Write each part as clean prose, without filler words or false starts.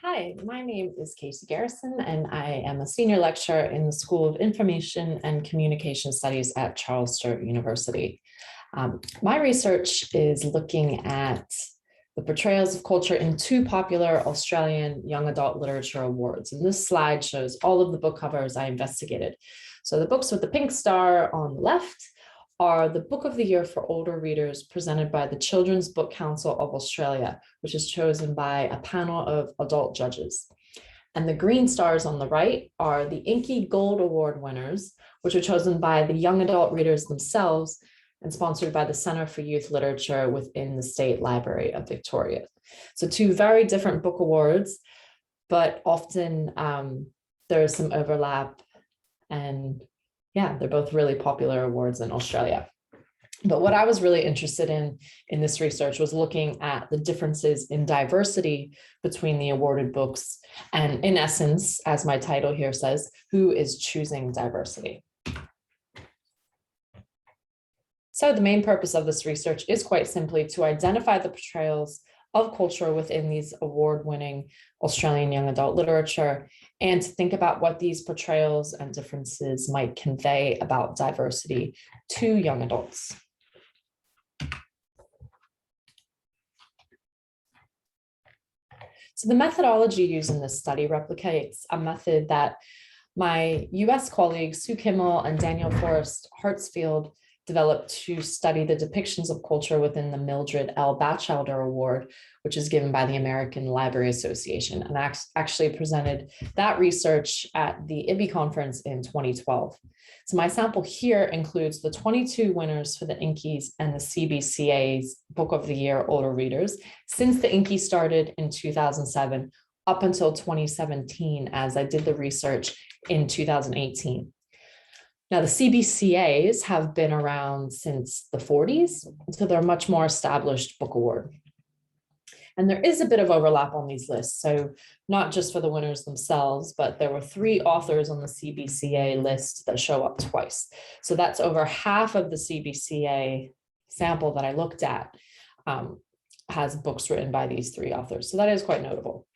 Hi, my name is Kasey Garrison, and I am a senior lecturer in the School of Information and Communication Studies at Charles Sturt University. My research is looking at the portrayals of culture in two popular Australian young adult literature awards. And this slide shows all of the book covers I investigated. So the books with the pink star on the left are the Book of the Year for older readers presented by the Children's Book Council of Australia, which is chosen by a panel of adult judges. And the green stars on the right are the Inky Gold Award winners, which are chosen by the young adult readers themselves and sponsored by the Centre for Youth Literature within the State Library of Victoria. So two very different book awards, but often there is some overlap, and yeah, they're both really popular awards in Australia. But what I was really interested in this research was looking at the differences in diversity between the awarded books, and in essence, as my title here says, who is choosing diversity? So the main purpose of this research is quite simply to identify the portrayals of culture within these award-winning Australian young adult literature, and to think about what these portrayals and differences might convey about diversity to young adults. So the methodology used in this study replicates a method that my US colleagues Sue Kimmel and Daniel Forrest Hartsfield developed to study the depictions of culture within the Mildred L. Batchelder Award, which is given by the American Library Association, and actually presented that research at the IBI conference in 2012. So my sample here includes the 22 winners for the Inkies and the CBCA's Book of the Year older readers since the Inky started in 2007 up until 2017, as I did the research in 2018. Now, the CBCAs have been around since the 40s, so they're a much more established book award. And there is a bit of overlap on these lists, so not just for the winners themselves, but there were 3 authors on the CBCA list that show up twice. So that's over half of the CBCA sample that I looked at has books written by these 3 authors. So that is quite notable.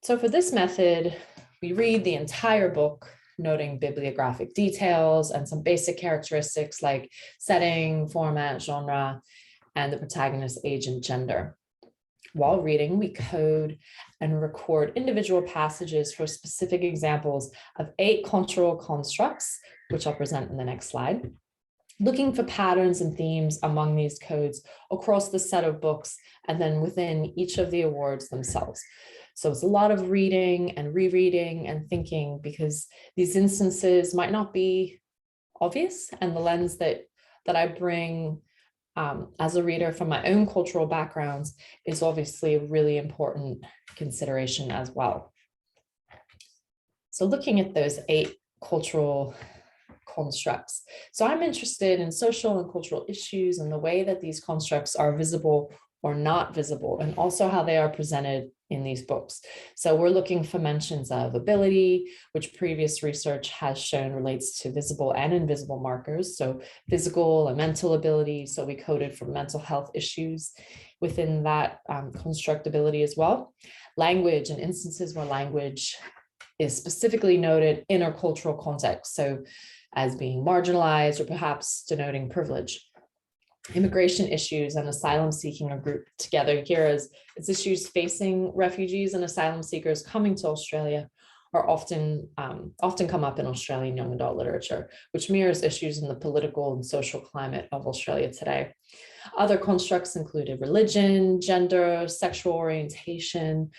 So for this method, we read the entire book, noting bibliographic details and some basic characteristics like setting, format, genre, and the protagonist's age and gender. While reading, we code and record individual passages for specific examples of 8 cultural constructs, which I'll present in the next slide, looking for patterns and themes among these codes across the set of books and then within each of the awards themselves. So it's a lot of reading and rereading and thinking, because these instances might not be obvious, and the lens that I bring as a reader from my own cultural backgrounds is obviously a really important consideration as well. So looking at those 8 cultural constructs. So I'm interested in social and cultural issues and the way that these constructs are visible or not visible, and also how they are presented in these books. So we're looking for mentions of ability, which previous research has shown relates to visible and invisible markers. So physical and mental ability. So we coded for mental health issues within that constructability as well. Language and instances where language is specifically noted in a cultural context. So as being marginalized or perhaps denoting privilege. Immigration issues and asylum seeking are grouped together here as issues facing refugees and asylum seekers coming to Australia are often come up in Australian young adult literature, which mirrors issues in the political and social climate of Australia today. Other constructs included religion, gender, sexual orientation,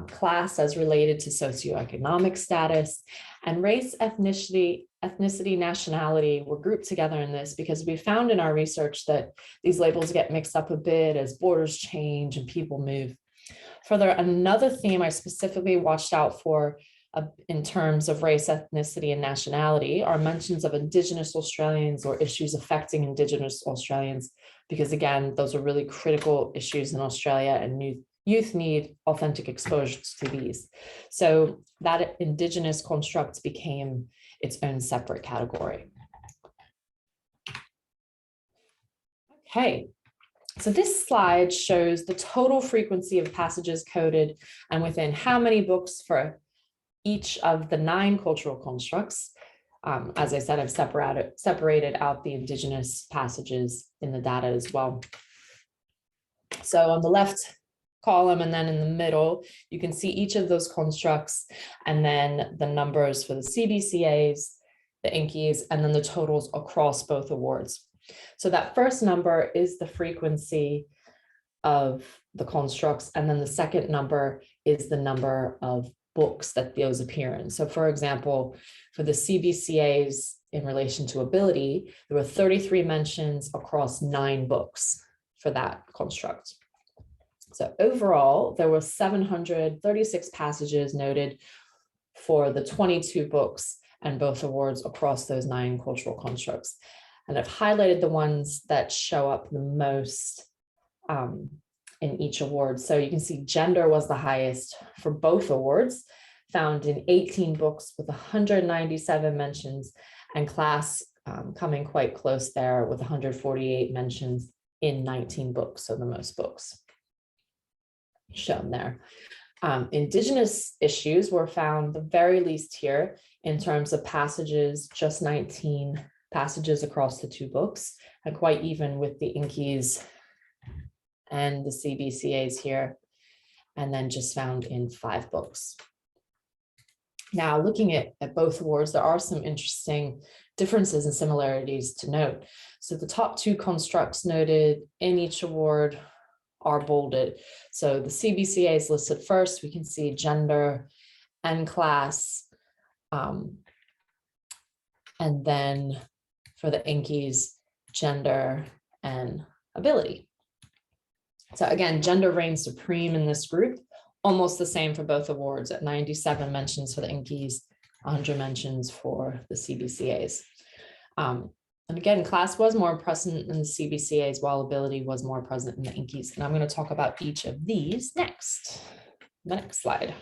class as related to socioeconomic status, and race, ethnicity, nationality were grouped together in this because we found in our research that these labels get mixed up a bit as borders change and people move. Further, another theme I specifically watched out for in terms of race, ethnicity, and nationality are mentions of Indigenous Australians or issues affecting Indigenous Australians, because again, those are really critical issues in Australia, and youth need authentic exposure to these. So that Indigenous construct became its own separate category. Okay, So this slide shows the total frequency of passages coded and within how many books for each of the 9 cultural constructs. As I said, I've separated out the indigenous passages in the data as well. So on the left column and then in the middle, you can see each of those constructs and then the numbers for the CBCAs, the INCIs, and then the totals across both awards. So that first number is the frequency of the constructs, and then the second number is the number of books that those appear in. So for example, for the CBCAs in relation to ability, there were 33 mentions across 9 books for that construct. So overall, there were 736 passages noted for the 22 books and both awards across those 9 cultural constructs. And I've highlighted the ones that show up the most in each award. So you can see gender was the highest for both awards, found in 18 books with 197 mentions, and class coming quite close there with 148 mentions in 19 books, so the most books shown there. Indigenous issues were found the very least here in terms of passages, just 19 passages across the 2 books, and quite even with the INCIs and the CBCAs here, and then just found in 5 books. Now, looking at both awards, there are some interesting differences and similarities to note. So the top 2 constructs noted in each award are bolded. So the CBCA is listed first. We can see gender and class. And then for the INCIs, gender and ability. So again, gender reigns supreme in this group, almost the same for both awards at 97 mentions for the INCIs, 100 mentions for the CBCAs. And again, class was more present in the CBCAs while ability was more present in the INCIs. And I'm going to talk about each of these next. The next slide.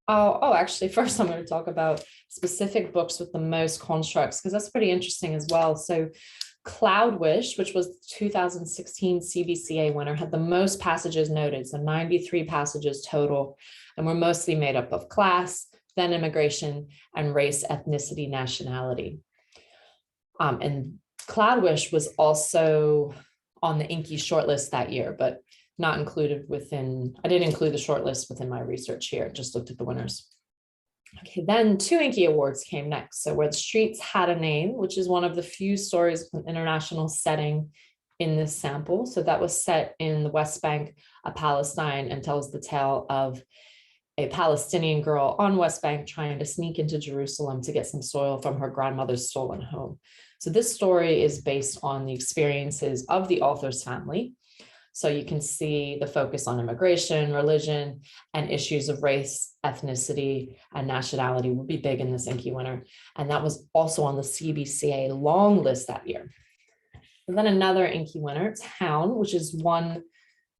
Actually, first I'm going to talk about specific books with the most constructs, because that's pretty interesting as well. So Cloud Wish, which was the 2016 CBCA winner, had the most passages noted, so 93 passages total, and were mostly made up of class, then immigration, and race, ethnicity, nationality. And Cloud Wish was also on the INCI shortlist that year, but not included within, I didn't include the shortlist within my research here, just looked at the winners. Okay, then 2 INCI awards came next. So Where the Streets Had a Name, which is one of the few stories with an international setting in this sample. So that was set in the West Bank of Palestine and tells the tale of a Palestinian girl on West Bank trying to sneak into Jerusalem to get some soil from her grandmother's stolen home. So this story is based on the experiences of the author's family. So you can see the focus on immigration, religion, and issues of race, ethnicity, and nationality will be big in this INCI winner. And that was also on the CBCA long list that year. And then another INCI winner, Town, which is one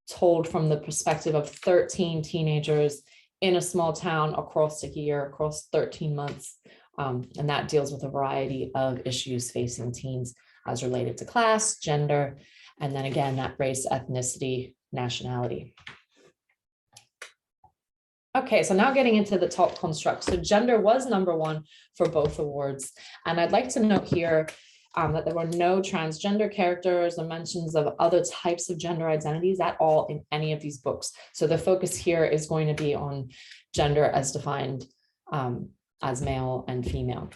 told from the perspective of 13 teenagers in a small town across a year, across 13 months. And that deals with a variety of issues facing teens as related to class, gender, and then again, that race, ethnicity, nationality. Okay, so now getting into the top constructs. So gender was #1 for both awards. And I'd like to note here that there were no transgender characters or mentions of other types of gender identities at all in any of these books. So the focus here is going to be on gender as defined as male and female.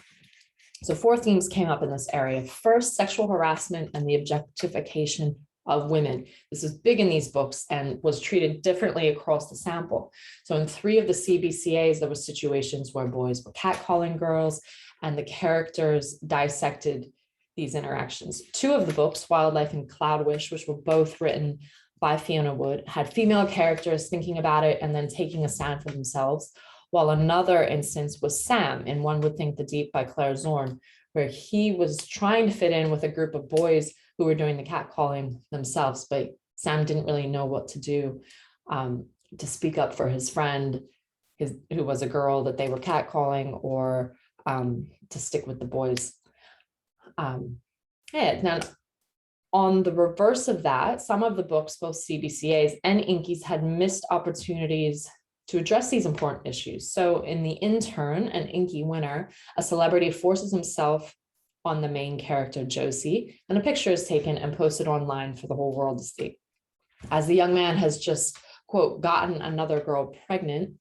So 4 themes came up in this area. First, sexual harassment and the objectification of women. This is big in these books and was treated differently across the sample. So in 3 of the CBCAs, there were situations where boys were catcalling girls and the characters dissected these interactions. 2 of the books, Wildlife and Cloud Wish, which were both written by Fiona Wood, had female characters thinking about it and then taking a stand for themselves, while another instance was Sam in One Would Think the Deep by Claire Zorn, where he was trying to fit in with a group of boys who were doing the catcalling themselves, but Sam didn't really know what to do to speak up for his friend, who was a girl that they were catcalling, or to stick with the boys. Yeah, now on the reverse of that, some of the books, both CBCAs and Inkies, had missed opportunities to address these important issues. So in The Intern, an Inky winner, a celebrity forces himself on the main character, Josie, and a picture is taken and posted online for the whole world to see. As the young man has just, quote, gotten another girl pregnant,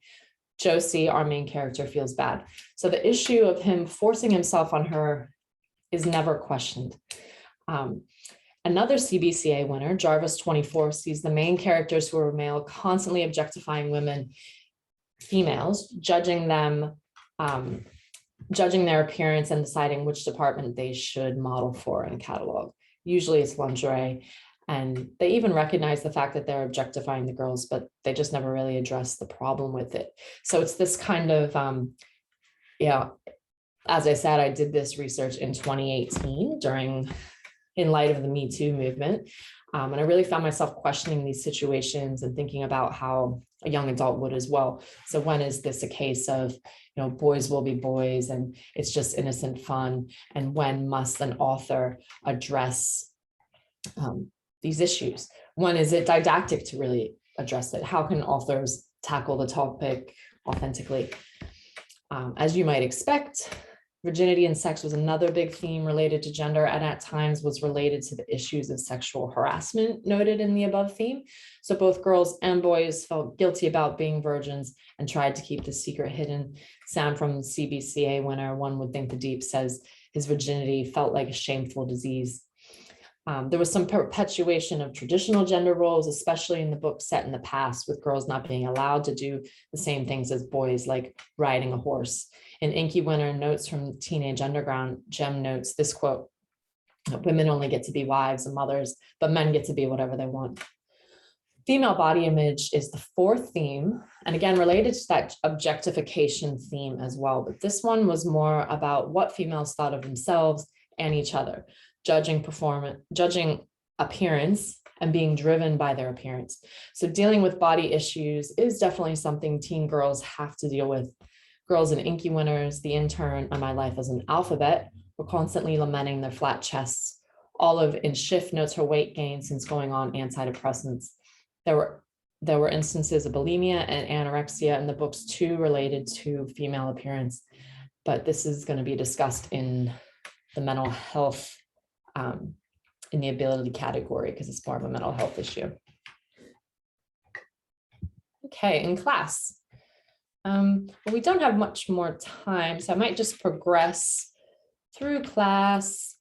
Josie, our main character, feels bad. So the issue of him forcing himself on her is never questioned. Another CBCA winner, Jarvis 24, sees the main characters who are male constantly objectifying women, females, judging them, judging their appearance and deciding which department they should model for and catalog. Usually it's lingerie. And they even recognize the fact that they're objectifying the girls, but they just never really address the problem with it. So it's this kind of, as I said, I did this research in 2018 in light of the Me Too movement. And I really found myself questioning these situations and thinking about how a young adult would as well. So when is this a case of, boys will be boys and it's just innocent fun? And when must an author address these issues? When is it didactic to really address it? How can authors tackle the topic authentically? As you might expect, virginity and sex was another big theme related to gender, and at times was related to the issues of sexual harassment noted in the above theme. So both girls and boys felt guilty about being virgins and tried to keep the secret hidden. Sam from CBCA winner, One Would Think the Deep, says his virginity felt like a shameful disease. There was some perpetuation of traditional gender roles, especially in the book set in the past, with girls not being allowed to do the same things as boys, like riding a horse. In Inky Winner, Notes from Teenage Underground, Jem notes this quote: "Women only get to be wives and mothers, but men get to be whatever they want." Female body image is the fourth theme, and again, related to that objectification theme as well. But this one was more about what females thought of themselves and each other, judging performance, judging appearance, and being driven by their appearance. So dealing with body issues is definitely something teen girls have to deal with. Girls in Inky Winners, The Intern, and My Life as an Alphabet were constantly lamenting their flat chests. Olive in Shift notes her weight gain since going on antidepressants. There were instances of bulimia and anorexia in the books too, related to female appearance, but this is going to be discussed in the mental health, in the ability category, because it's more of a mental health issue. Okay, in class. Well, we don't have much more time, so I might just progress through class,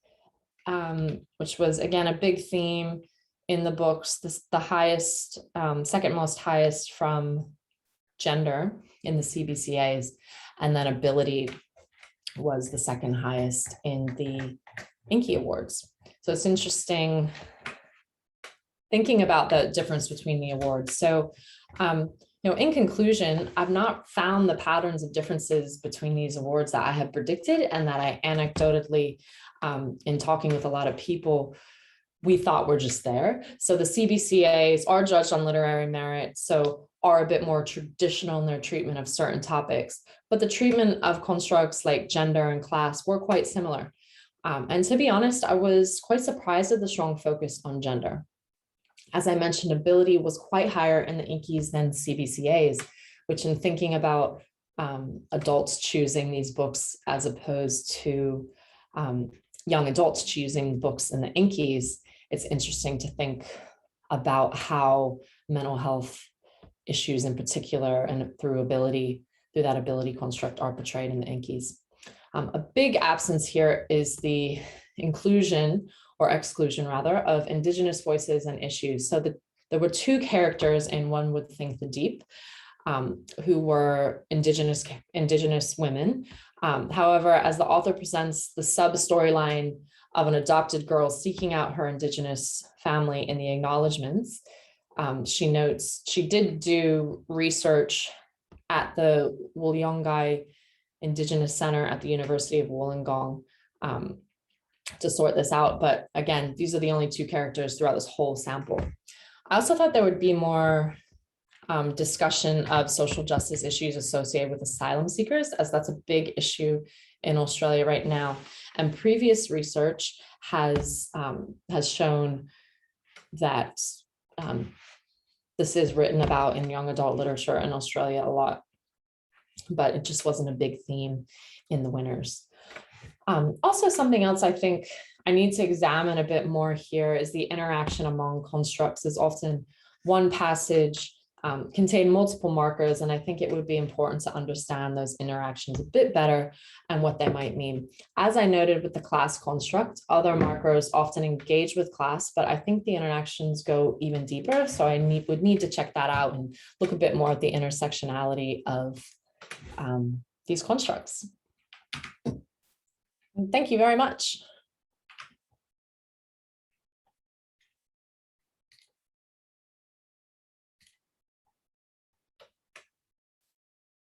which was, again, a big theme in the books. The highest, second most highest from gender in the CBCAs, and then ability was the second highest in the Inky Awards. So it's interesting thinking about the difference between the awards. So, in conclusion, I've not found the patterns of differences between these awards that I had predicted and that I anecdotally, in talking with a lot of people, we thought were just there. So the CBCAs are judged on literary merit, so are a bit more traditional in their treatment of certain topics, but the treatment of constructs like gender and class were quite similar. And to be honest, I was quite surprised at the strong focus on gender. As I mentioned, ability was quite higher in the Inkies than CBCAs, which, in thinking about adults choosing these books as opposed to young adults choosing books in the Inkies, it's interesting to think about how mental health issues in particular and through that ability construct are portrayed in the Inkies. A big absence here is the inclusion or exclusion rather of Indigenous voices and issues. So there were two characters in One Would Think the Deep, who were Indigenous women. However, as the author presents the sub-storyline of an adopted girl seeking out her Indigenous family in the acknowledgements, she notes she did do research at the Wollongong Indigenous Center at the University of Wollongong to sort this out. But again, these are the only two characters throughout this whole sample. I also thought there would be more discussion of social justice issues associated with asylum seekers, as that's a big issue in Australia right now. And previous research has shown that this is written about in young adult literature in Australia a lot, but it just wasn't a big theme in the winners. Also, something else I think I need to examine a bit more here is the interaction among constructs. Is often one passage contain multiple markers, and I think it would be important to understand those interactions a bit better and what they might mean. As I noted with the class construct, other markers often engage with class, but I think the interactions go even deeper. So I would need to check that out and look a bit more at the intersectionality of these constructs. Thank you very much.